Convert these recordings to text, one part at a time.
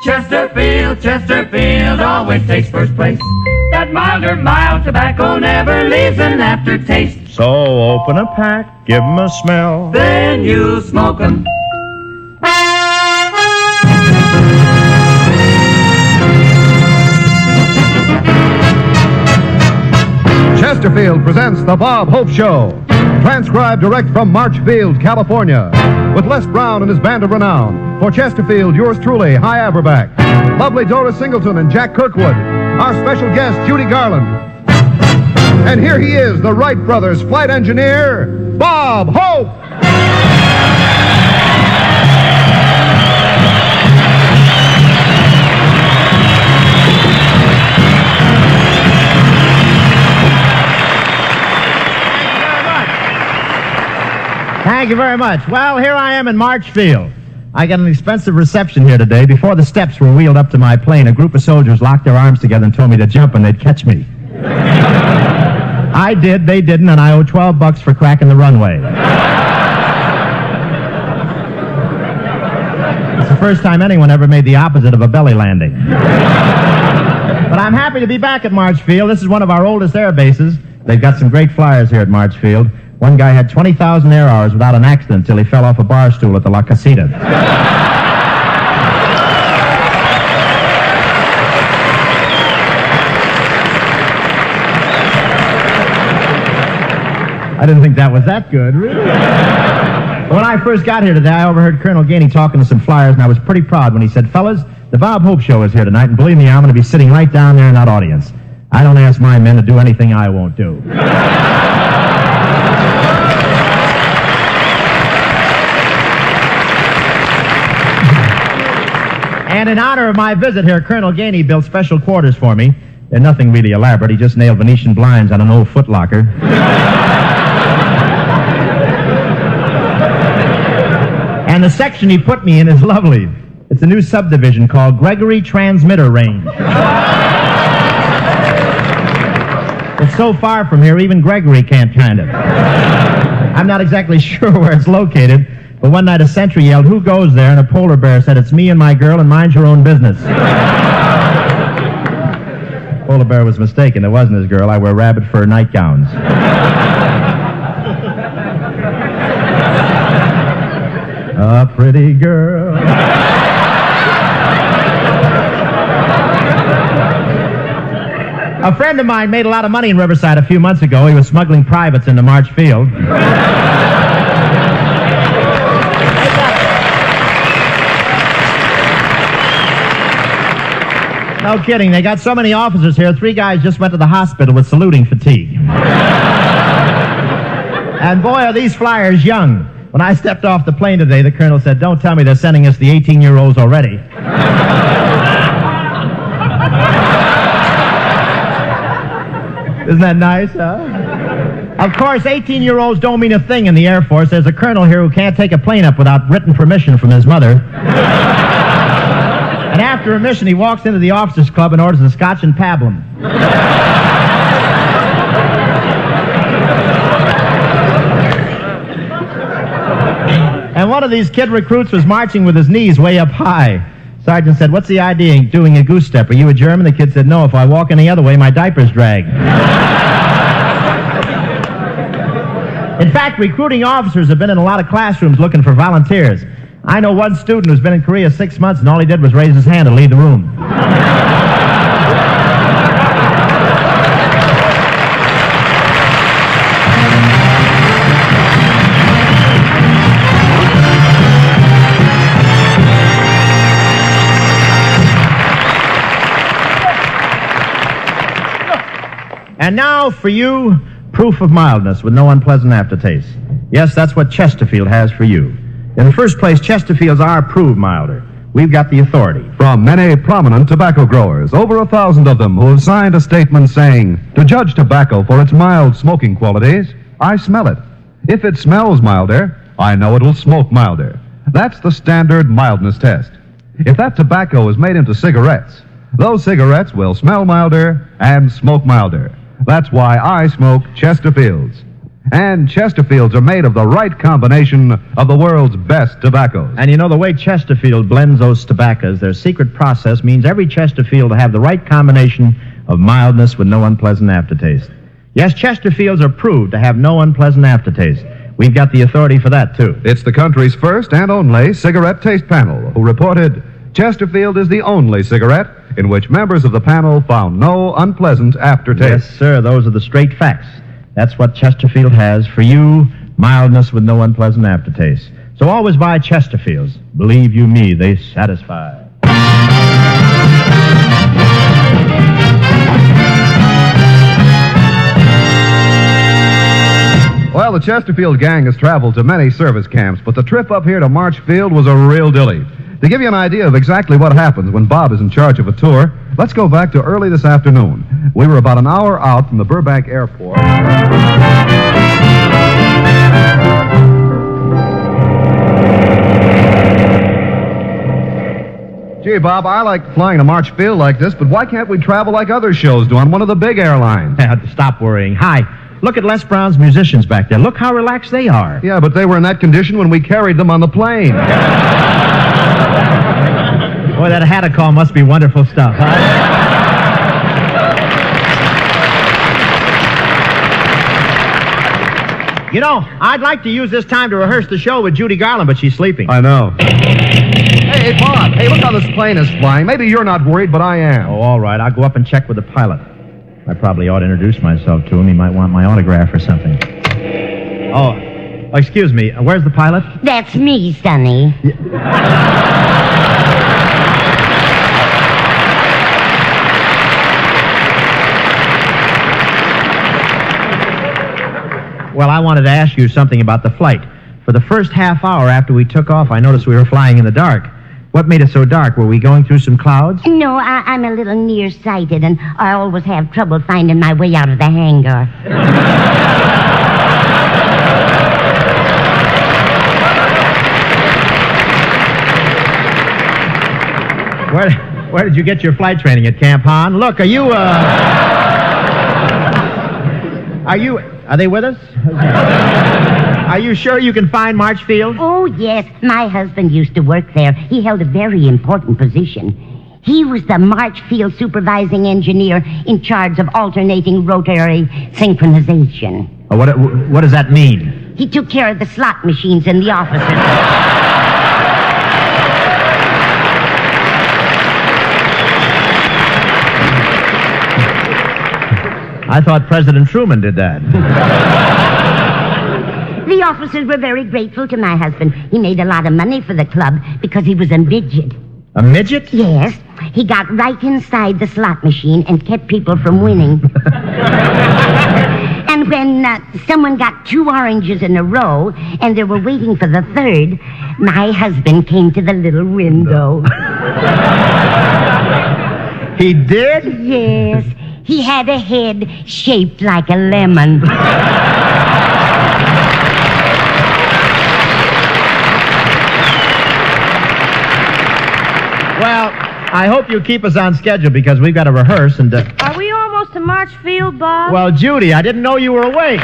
Chesterfield, Chesterfield always takes first place. That milder, mild tobacco never leaves an aftertaste. So open a pack, give 'em a smell, then you smoke 'em. Chesterfield presents The Bob Hope Show. Transcribed direct from Marchfield, California. With Les Brown and his band of renown. For Chesterfield, yours truly, High Averback. Lovely Dora Singleton and Jack Kirkwood. Our special guest, Judy Garland. And here he is, the Wright brothers' flight engineer, Bob Hope. Thank you very much. Well, here I am in Marchfield. I got an expensive reception here today. Before the steps were wheeled up to my plane, a group of soldiers locked their arms together and told me to jump and they'd catch me. I did, they didn't, and I owe $12 for cracking the runway. It's the first time anyone ever made the opposite of a belly landing. But I'm happy to be back at Marchfield. This is one of our oldest air bases. They've got some great flyers here at Marchfield. One guy had 20,000 air hours without an accident till he fell off a bar stool at the La Casita. I didn't think that was that good, really. When I first got here today, I overheard Colonel Gainey talking to some flyers, and I was pretty proud when he said, "Fellas, the Bob Hope Show is here tonight, and believe me, I'm going to be sitting right down there in that audience. I don't ask my men to do anything I won't do." And in honor of my visit here, Colonel Gainey built special quarters for me. They're nothing really elaborate. He just nailed Venetian blinds on an old footlocker. And the section he put me in is lovely. It's a new subdivision called Gregory Transmitter Range. It's so far from here, even Gregory can't find it. I'm not exactly sure where it's located, but one night a sentry yelled, "Who goes there?" And a polar bear said, "It's me and my girl, and mind your own business." Polar bear was mistaken. It wasn't his girl. I wear rabbit fur nightgowns. A pretty girl. A friend of mine made a lot of money in Riverside a few months ago. He was smuggling privates into Marchfield. No kidding. They got so many officers here, 3 guys just went to the hospital with saluting fatigue. And boy, are these flyers young. When I stepped off the plane today, the colonel said, "Don't tell me they're sending us the 18-year-olds already." Isn't that nice, huh? Of course, 18-year-olds don't mean a thing in the Air Force. There's a colonel here who can't take a plane up without written permission from his mother. And after a mission, he walks into the officers' club and orders a scotch and pablum. And one of these kid recruits was marching with his knees way up high. Sergeant said, "What's the idea of doing a goose step? Are you a German?" The kid said, "No, if I walk any other way, my diaper's drag." In fact, recruiting officers have been in a lot of classrooms looking for volunteers. I know one student who's been in Korea 6 months, and all he did was raise his hand to leave the room. And now for you, proof of mildness with no unpleasant aftertaste. Yes, that's what Chesterfield has for you. In the first place, Chesterfields are proved milder. We've got the authority. From many prominent tobacco growers, over 1,000 of them who have signed a statement saying, "To judge tobacco for its mild smoking qualities, I smell it. If it smells milder, I know it will smoke milder." That's the standard mildness test. If that tobacco is made into cigarettes, those cigarettes will smell milder and smoke milder. That's why I smoke Chesterfields. And Chesterfields are made of the right combination of the world's best tobaccos. And you know, the way Chesterfield blends those tobaccos, their secret process means every Chesterfield will have the right combination of mildness with no unpleasant aftertaste. Yes, Chesterfields are proved to have no unpleasant aftertaste. We've got the authority for that, too. It's the country's first and only cigarette taste panel who reported Chesterfield is the only cigarette in which members of the panel found no unpleasant aftertaste. Yes, sir, those are the straight facts. That's what Chesterfield has for you, mildness with no unpleasant aftertaste. So always buy Chesterfields. Believe you me, they satisfy. Well, the Chesterfield gang has traveled to many service camps, but the trip up here to Marchfield was a real dilly. To give you an idea of exactly what happens when Bob is in charge of a tour, let's go back to early this afternoon. We were about an hour out from the Burbank Airport. Gee, Bob, I like flying to Marchfield like this, but why can't we travel like other shows do on one of the big airlines? Stop worrying. Hi. Look at Les Brown's musicians back there. Look how relaxed they are. Yeah, but they were in that condition when we carried them on the plane. Boy, that Hadacol must be wonderful stuff, huh? You know, I'd like to use this time to rehearse the show with Judy Garland, but she's sleeping. I know. Hey, Bob, hey, look how this plane is flying. Maybe you're not worried, but I am. Oh, all right. I'll go up and check with the pilot. I probably ought to introduce myself to him. He might want my autograph or something. Oh, excuse me. Where's the pilot? That's me, Sonny. Well, I wanted to ask you something about the flight. For the first half hour after we took off, I noticed we were flying in the dark. What made it so dark? Were we going through some clouds? No, I'm a little nearsighted, and I always have trouble finding my way out of the hangar. Where did you get your flight training? At Camp Hahn? Look, are they with us? Are you sure you can find Marchfield? Oh, yes. My husband used to work there. He held a very important position. He was the Marchfield supervising engineer in charge of alternating rotary synchronization. Oh, what does that mean? He took care of the slot machines in the offices. I thought President Truman did that. The officers were very grateful to my husband. He made a lot of money for the club because he was a midget. A midget? Yes. He got right inside the slot machine and kept people from winning. And when someone got 2 oranges in a row and they were waiting for the third, my husband came to the little window. He did? Yes. He had a head shaped like a lemon. Well, I hope you keep us on schedule because we've got to rehearse and... Are we almost to Marchfield, Bob? Well, Judy, I didn't know you were awake.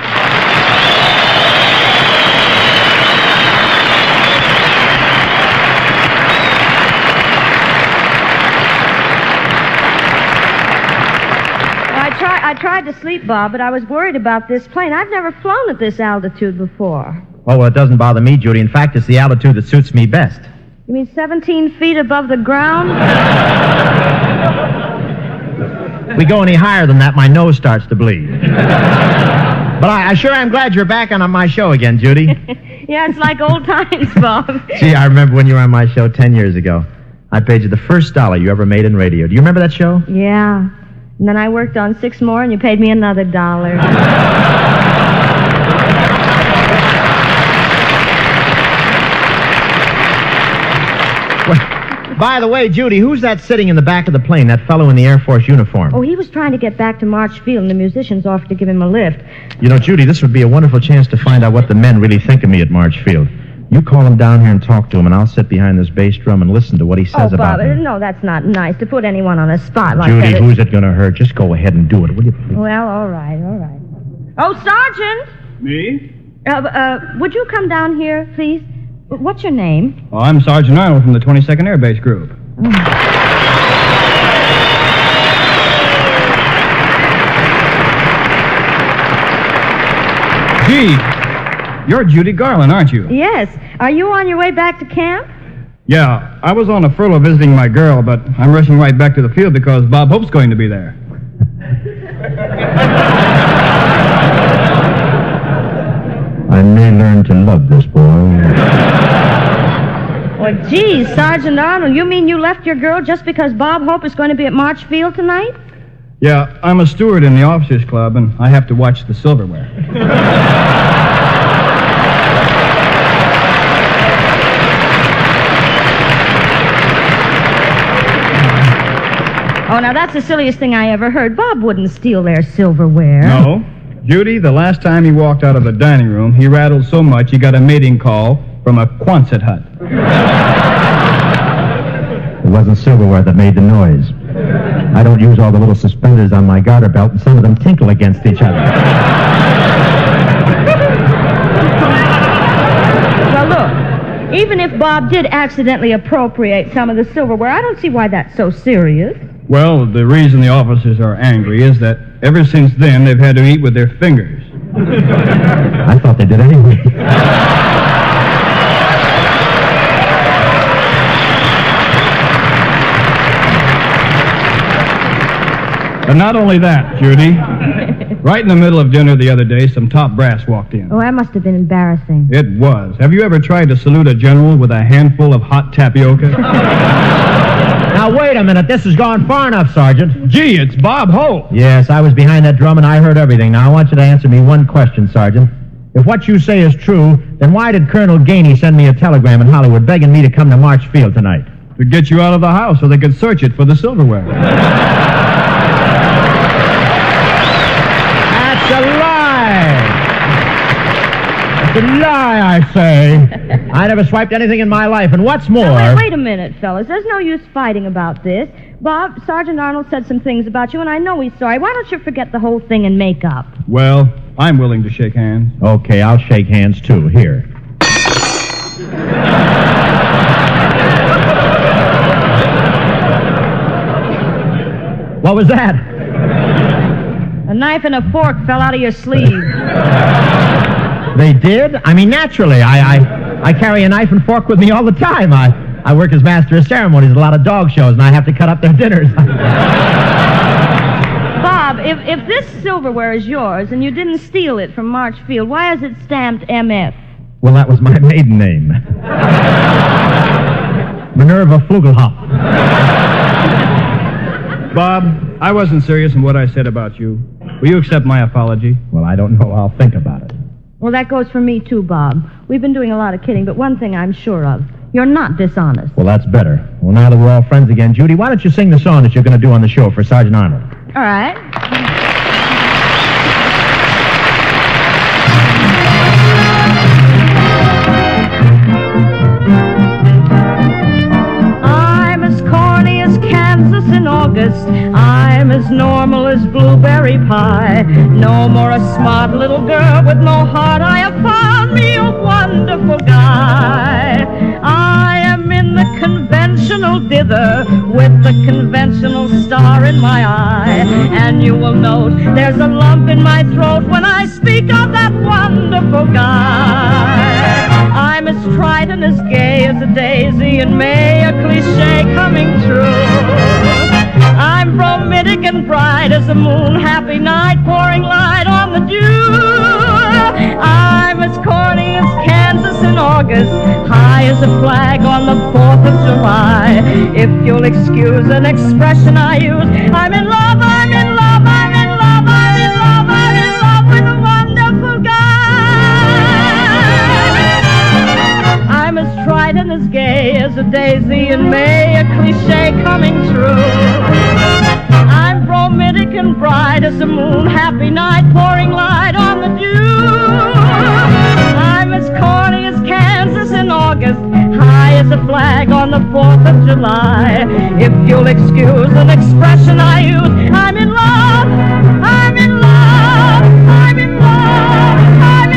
I tried to sleep, Bob, but I was worried about this plane. I've never flown at this altitude before. Oh, well, it doesn't bother me, Judy. In fact, it's the altitude that suits me best. You mean 17 feet above the ground? We go any higher than that, my nose starts to bleed. But I sure am glad you're back on my show again, Judy. Yeah, it's like old times, Bob. Gee, I remember when you were on my show 10 years ago. I paid you the first $1 you ever made in radio. Do you remember that show? Yeah. And then I worked on 6 more, and you paid me another $1. Well, by the way, Judy, who's that sitting in the back of the plane, that fellow in the Air Force uniform? Oh, he was trying to get back to Marchfield, and the musicians offered to give him a lift. You know, Judy, this would be a wonderful chance to find out what the men really think of me at Marchfield. You call him down here and talk to him, and I'll sit behind this bass drum and listen to what he says about me. No, that's not nice to put anyone on a spot like Judy, that. who's it going to hurt? Just go ahead and do it, will you, please? Well, all right. Oh, Sergeant! Me? Would you come down here, please? What's your name? Oh, I'm Sergeant Arnold from the 22nd Air Base Group. Gee, you're Judy Garland, aren't you? Yes. Are you on your way back to camp? Yeah, I was on a furlough visiting my girl, but I'm rushing right back to the field because Bob Hope's going to be there. I may learn to love this boy. Well, geez, Sergeant Arnold, you mean you left your girl just because Bob Hope is going to be at March Field tonight? Yeah, I'm a steward in the officers' club, and I have to watch the silverware. Oh, now that's the silliest thing I ever heard. Bob wouldn't steal their silverware. No. Judy, the last time he walked out of the dining room, he rattled so much he got a mating call from a Quonset hut. It wasn't silverware that made the noise. I don't use all the little suspenders on my garter belt, and some of them tinkle against each other. Well, look, even if Bob did accidentally appropriate some of the silverware, I don't see why that's so serious. Well, the reason the officers are angry is that ever since then they've had to eat with their fingers. I thought they did anyway. But not only that, Judy. Right in the middle of dinner the other day, some top brass walked in. Oh, that must have been embarrassing. It was. Have you ever tried to salute a general with a handful of hot tapioca? Now, wait a minute. This has gone far enough, Sergeant. Gee, it's Bob Hope. Yes, I was behind that drum and I heard everything. Now, I want you to answer me one question, Sergeant. If what you say is true, then why did Colonel Gainey send me a telegram in Hollywood begging me to come to March Field tonight? To get you out of the house so they could search it for the silverware. That's a lie! That's a lie, I say. I never swiped anything in my life, and what's more... Now, wait a minute, fellas. There's no use fighting about this. Bob, Sergeant Arnold said some things about you, and I know he's sorry. Why don't you forget the whole thing and make up? Well, I'm willing to shake hands. Okay, I'll shake hands, too. Here. What was that? A knife and a fork fell out of your sleeve. They did? I mean, naturally. I carry a knife and fork with me all the time. I work as master of ceremonies at a lot of dog shows, and I have to cut up their dinners. Bob, if this silverware is yours and you didn't steal it from March Field, why is it stamped MF? Well, that was my maiden name. Minerva Flugelhoff. Bob, I wasn't serious in what I said about you. Will you accept my apology? Well, I don't know. I'll think about it. Well, that goes for me, too, Bob. We've been doing a lot of kidding, but one thing I'm sure of. You're not dishonest. Well, that's better. Well, now that we're all friends again, Judy, why don't you sing the song that you're going to do on the show for Sergeant Arnold? All right. I'm as corny as Kansas in August. I'm as normal as blueberry pie. No more a smart little girl with no heart. I have found me a wonderful guy. I am in the conventional dither with the conventional star in my eye. And you will note there's a lump in my throat when I speak of that wonderful guy. I'm as trite and as gay as a daisy in May, a cliche coming true. I'm bromidic and bright as a moon, happy night, pouring light on the dew. I'm as corny as Kansas in August, high as a flag on the 4th of July. If you'll excuse an expression I use, I'm in love, I'm in love, I'm in love, I'm in love, I'm in love with a wonderful guy. I'm as trite and as gay as a daisy in May, a cliche coming true. I'm bromidic and bright as the moon, happy night, pouring light on the dew. I'm as corny as Kansas in August, high as a flag on the 4th of July. If you'll excuse an expression I use, I'm in love, I'm in love, I'm in love, I'm in love.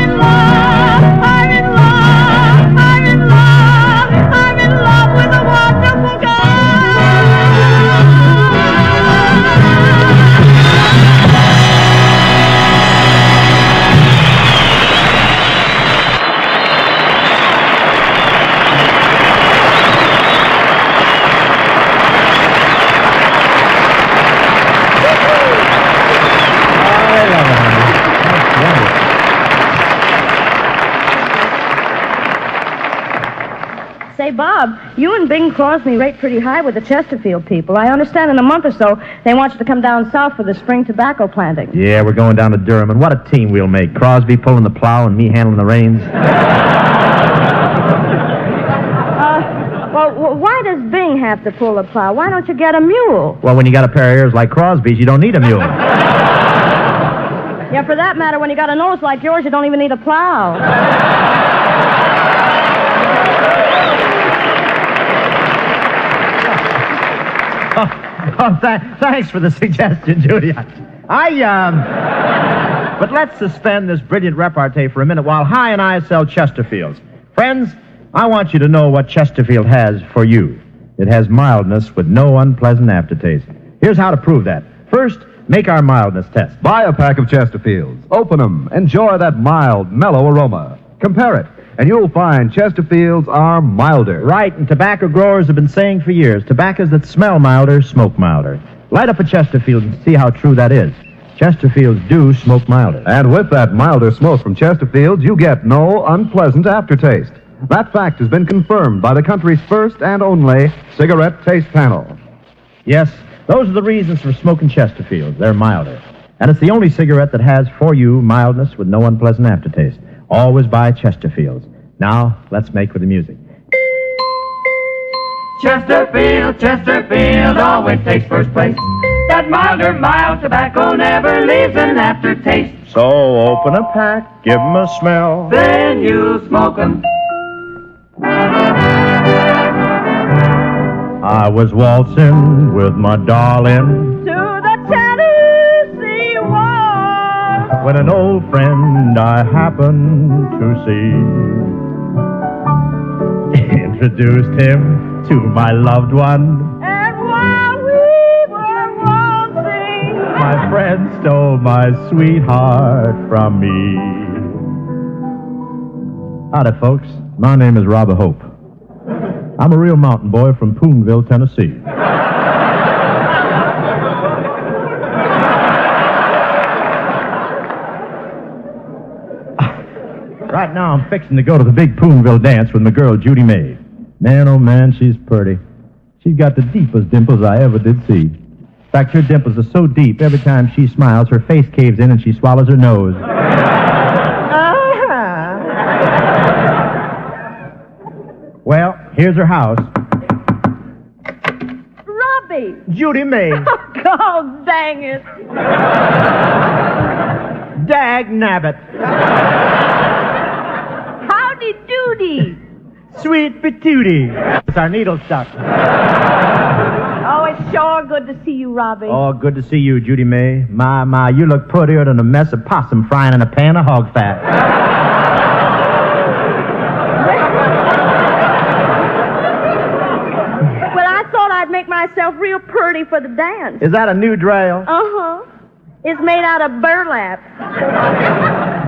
You and Bing Crosby rate pretty high with the Chesterfield people. I understand in a month or so they want you to come down south for the spring tobacco planting. Yeah, we're going down to Durham, and what a team we'll make. Crosby pulling the plow and me handling the reins. Well, why does Bing have to pull the plow? Why don't you get a mule? Well, when you got a pair of ears like Crosby's, you don't need a mule. Yeah, for that matter, when you got a nose like yours, you don't even need a plow. Thanks for the suggestion, Judy. But let's suspend this brilliant repartee for a minute while Hi and I sell Chesterfields. Friends, I want you to know what Chesterfield has for you. It has mildness with no unpleasant aftertaste. Here's how to prove that. First, make our mildness test. Buy a pack of Chesterfields. Open them. Enjoy that mild, mellow aroma. Compare it, and you'll find Chesterfields are milder. Right, and tobacco growers have been saying for years, tobaccos that smell milder, smoke milder. Light up a Chesterfield and see how true that is. Chesterfields do smoke milder. And with that milder smoke from Chesterfields, you get no unpleasant aftertaste. That fact has been confirmed by the country's first and only cigarette taste panel. Yes, those are the reasons for smoking Chesterfields. They're milder. And it's the only cigarette that has for you mildness with no unpleasant aftertaste. Always buy Chesterfields. Now, let's make with the music. Chesterfield, Chesterfield always takes first place. That milder, mild tobacco never leaves an aftertaste. So open a pack, give 'em a smell. Then you smoke 'em. I was waltzing with my darling To the Tennessee Waltz. when an old friend I happened to see introduced him to my loved one. And while we were waltzing, My friend stole my sweetheart from me. Howdy, folks. My name is Robert Hope. I'm a real mountain boy from Poonville, Tennessee. Right now, I'm fixing to go to the big Poonville dance with my girl, Judy May. Man, oh man, she's pretty. She's got the deepest dimples I ever did see. In fact, her dimples are so deep, every time she smiles, her face caves in and she swallows her nose. Well, here's her house. Robbie. Judy May. Oh, dang it. Dag nabbit. Howdy doody. Sweet patootie. It's our needle stuck. Oh, it's sure good to see you, Robbie. Oh, good to see you, Judy May. My, you look prettier than a mess of possum frying in a pan of hog fat. Well, I thought I'd make myself real pretty for the dance. Is that a new trail? Uh-huh. It's made out of burlap.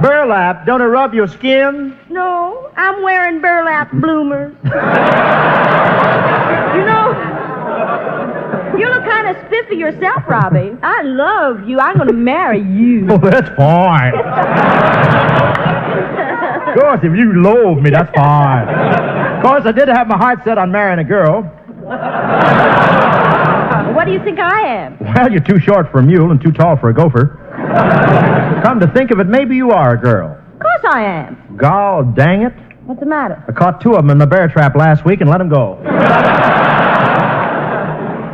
Burlap, don't it rub your skin? No, I'm wearing burlap bloomers. You look kind of spiffy yourself, Robbie. I love you. I'm going to marry you. Oh, that's fine. Of course, if you loathe me, that's fine. Of course, I did have my heart set on marrying a girl. What do you think I am? Well, you're too short for a mule and too tall for a gopher. Come to think of it, maybe you are a girl. Of course I am. God dang it. What's the matter? I caught 2 of them in my bear trap last week and let them go.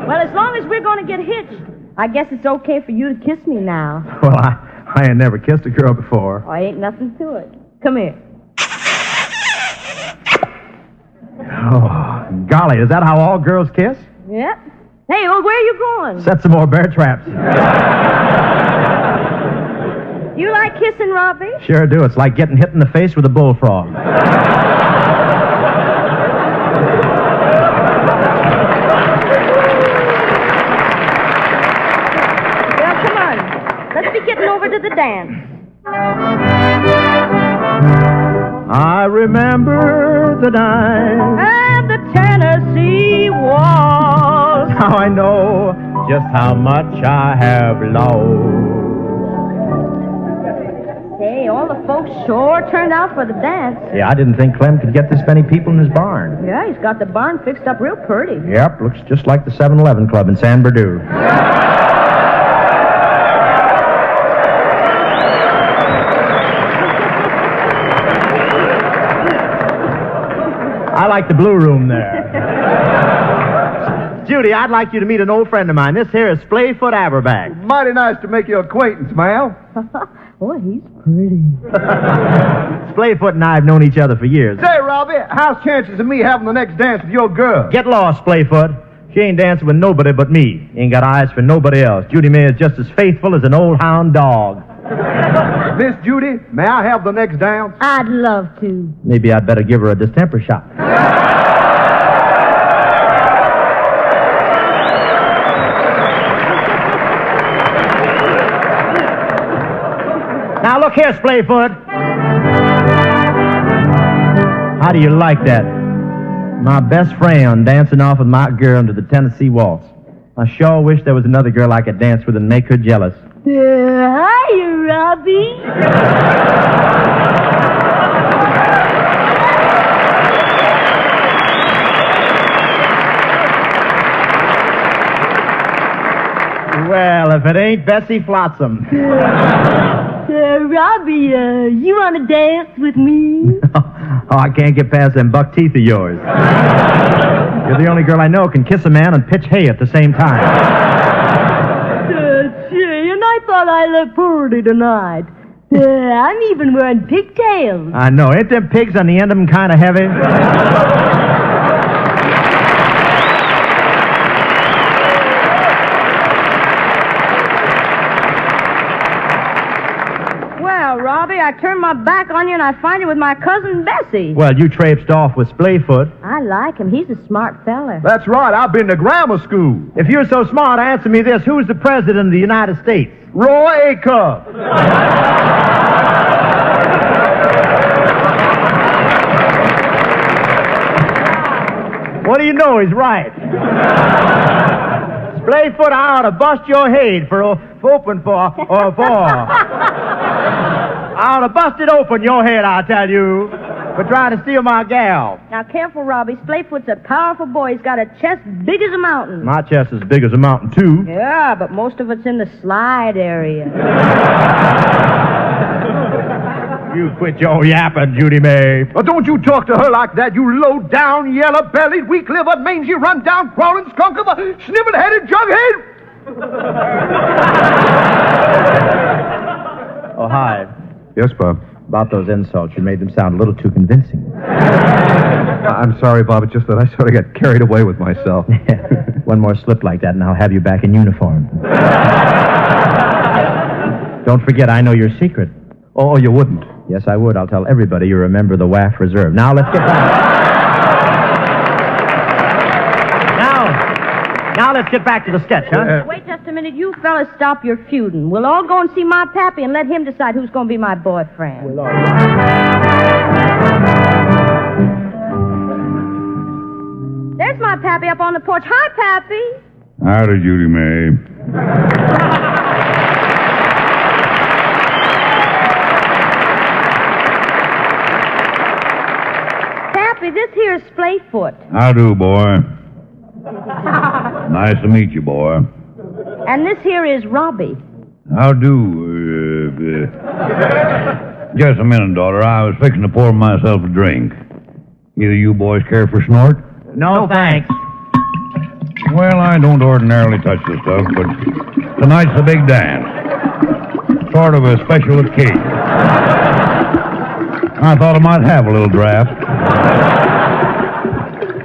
Well, as long as we're going to get hitched, I guess it's okay for you to kiss me now. Well, I ain't never kissed a girl before. Oh, ain't nothing to it. Come here. Oh, golly, is that how all girls kiss? Yep. Hey, well, where are you going? Set some more bear traps. You like kissing, Robbie? Sure do. It's like getting hit in the face with a bullfrog. Well, come on. Let's be getting over to the dance. I remember the night. And the Tennessee Waltz. Now I know just how much I have lost. Say, All the folks sure turned out for the dance. Yeah, I didn't think Clem could get this many people in his barn. Yeah, he's got the barn fixed up real pretty. Yep, looks just like the 7-Eleven Club in San Bernardino. I like the blue room there. Judy, I'd like you to meet an old friend of mine. This here is Splayfoot Aberback. Mighty nice to make your acquaintance, ma'am. Boy, he's pretty. Splayfoot and I have known each other for years. Say, Robbie, how's chances of me having the next dance with your girl? Get lost, Splayfoot. She ain't dancing with nobody but me. Ain't got eyes for nobody else. Judy May is just as faithful as an old hound dog. Miss Judy, may I have the next dance? I'd love to. Maybe I'd better give her a distemper shot. Now look here, Splayfoot. How do you like that? My best friend dancing off with my girl to the Tennessee Waltz. I sure wish there was another girl I could dance with and make her jealous. Hi, Robbie. Well, if it ain't Bessie Flotsam. Robbie, you want to dance with me? Oh, I can't get past them buck teeth of yours. You're the only girl I know can kiss a man and pitch hay at the same time. Gee, and I thought I looked pretty tonight. I'm even wearing pigtails. I know. Ain't them pigs on the end of them kind of heavy? Robbie, I turned my back on you and I find you with my cousin Bessie. Well, you traipsed off with Splayfoot. I like him. He's a smart fella. That's right. I've been to grammar school. If you're so smart, answer me this. Who's the president of the United States? Roy A. Cub. What do you know? He's right. Splayfoot, I ought to bust your head for open for. I ought to bust it open, your head, I tell you, for trying to steal my gal. Now, careful, Robbie. Splayfoot's a powerful boy. He's got a chest big as a mountain. My chest is big as a mountain, too. Yeah, but most of it's in the slide area. You quit your yapping, Judy May. Well, don't you talk to her like that, you low-down, yellow-bellied, weak-livered, mangy, run-down, crawling skunk of a snivel-headed jughead. Oh, hi. Yes, Bob. About those insults, you made them sound a little too convincing. I'm sorry, Bob. It's just that I sort of got carried away with myself. One more slip like that, and I'll have you back in uniform. Don't forget, I know your secret. Oh, you wouldn't? Yes, I would. I'll tell everybody you're a member of the WAF Reserve. Now, let's get back. Now, let's get back to the sketch, huh? Wait just a minute. You fellas stop your feuding. We'll all go and see my pappy and let him decide who's going to be my boyfriend. There's my pappy up on the porch. Hi, Pappy. Howdy, Judy May. Pappy, this here's Splayfoot. How do, boy? Nice to meet you, boy. And this here is Robbie. How do? Just a minute, daughter. I was fixing to pour myself a drink. Either you boys care for snort? No, thanks. Well, I don't ordinarily touch the stuff, but tonight's the big dance. Sort of a special occasion. I thought I might have a little draft.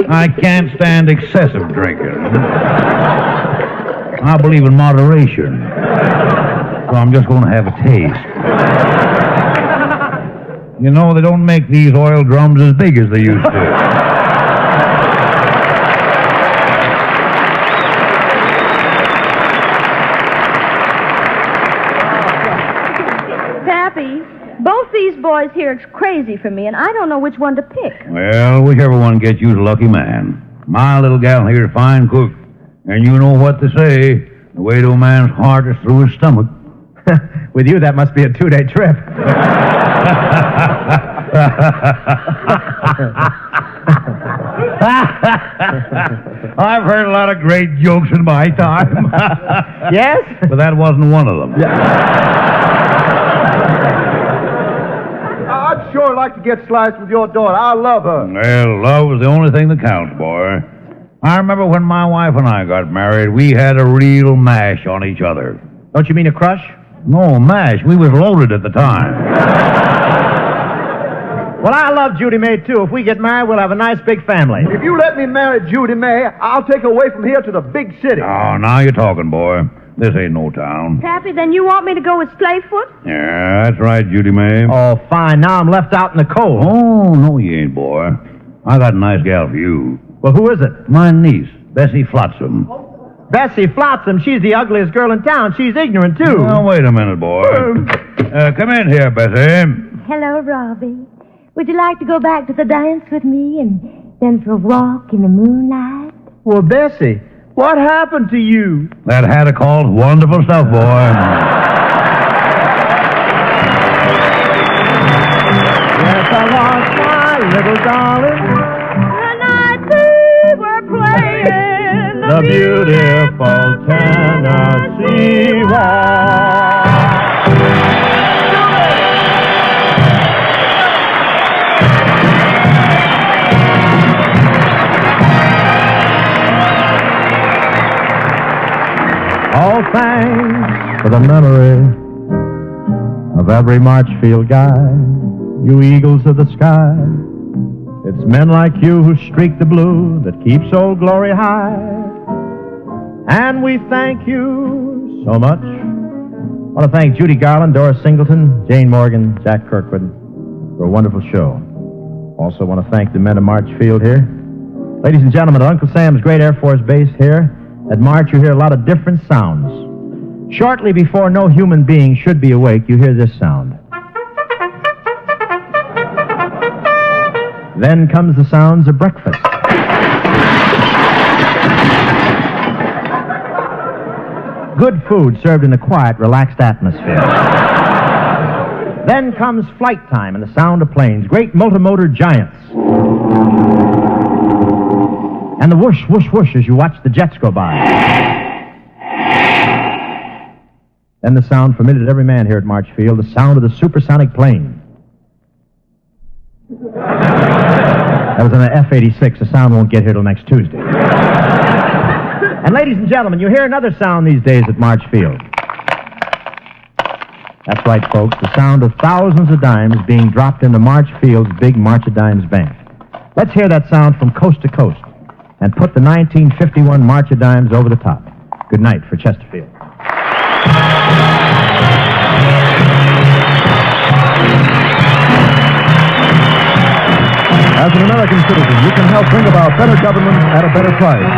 I can't stand excessive drinking. I believe in moderation. So I'm just going to have a taste. You know, they don't make these oil drums as big as they used to. Both these boys here are crazy for me, and I don't know which one to pick. Well, whichever one gets you's a lucky man. My little gal here's a fine cook, and you know what they say. The way to a man's heart is through his stomach. With you, that must be a 2-day trip. I've heard a lot of great jokes in my time. Yes? But that wasn't one of them. I'd sure like to get sliced with your daughter. I love her. Well, love is the only thing that counts, boy. I remember when my wife and I got married, we had a real mash on each other. Don't you mean a crush? No, mash. We was loaded at the time. Well, I love Judy May, too. If we get married, we'll have a nice big family. If you let me marry Judy May, I'll take her away from here to the big city. Oh, now you're talking, boy. This ain't no town. Pappy, then you want me to go with Splayfoot? Yeah, that's right, Judy May. Oh, fine. Now I'm left out in the cold. Oh, no, you ain't, boy. I got a nice gal for you. Well, who is it? My niece, Bessie Flotsam. Bessie Flotsam. She's the ugliest girl in town. She's ignorant, too. Now, wait a minute, boy. Come in here, Bessie. Hello, Robbie. Would you like to go back to the dance with me and then for a walk in the moonlight? Well, Bessie, what happened to you? That hat of called wonderful stuff, boy. Yes, I lost my little darling. The night we were playing The beautiful Tennessee Waltz. All thanks for the memory of every Marchfield guy, you eagles of the sky. It's men like you who streak the blue that keeps Old Glory high. And we thank you so much. I want to thank Judy Garland, Doris Singleton, Jane Morgan, Jack Kirkwood for a wonderful show. Also want to thank the men of Marchfield here. Ladies and gentlemen, at Uncle Sam's Great Air Force Base here, at March, you hear a lot of different sounds. Shortly before no human being should be awake, you hear this sound. Then comes the sounds of breakfast. Good food served in a quiet, relaxed atmosphere. Then comes flight time and the sound of planes, great multimotor giants. And the whoosh, whoosh, whoosh as you watch the jets go by. Then the sound familiar to every man here at Marchfield, the sound of the supersonic plane. That was on an F-86. The sound won't get here till next Tuesday. And ladies and gentlemen, you hear another sound these days at Marchfield. That's right, folks, the sound of thousands of dimes being dropped into Marchfield's big March of Dimes bank. Let's hear that sound from coast to coast and put the 1951 March of Dimes over the top. Good night for Chesterfield. As an American citizen, you can help bring about better government at a better price.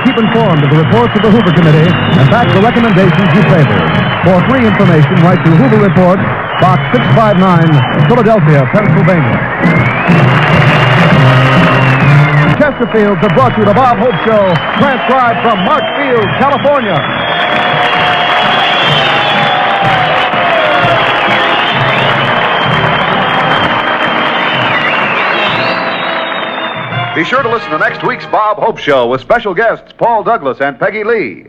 Keep informed of the reports of the Hoover Committee and back the recommendations you favor. For free information, write to Hoover Report, Box 659, Philadelphia, Pennsylvania. Chesterfields have brought you the Bob Hope Show, transcribed from Marchfield, California. Be sure to listen to next week's Bob Hope Show with special guests Paul Douglas and Peggy Lee.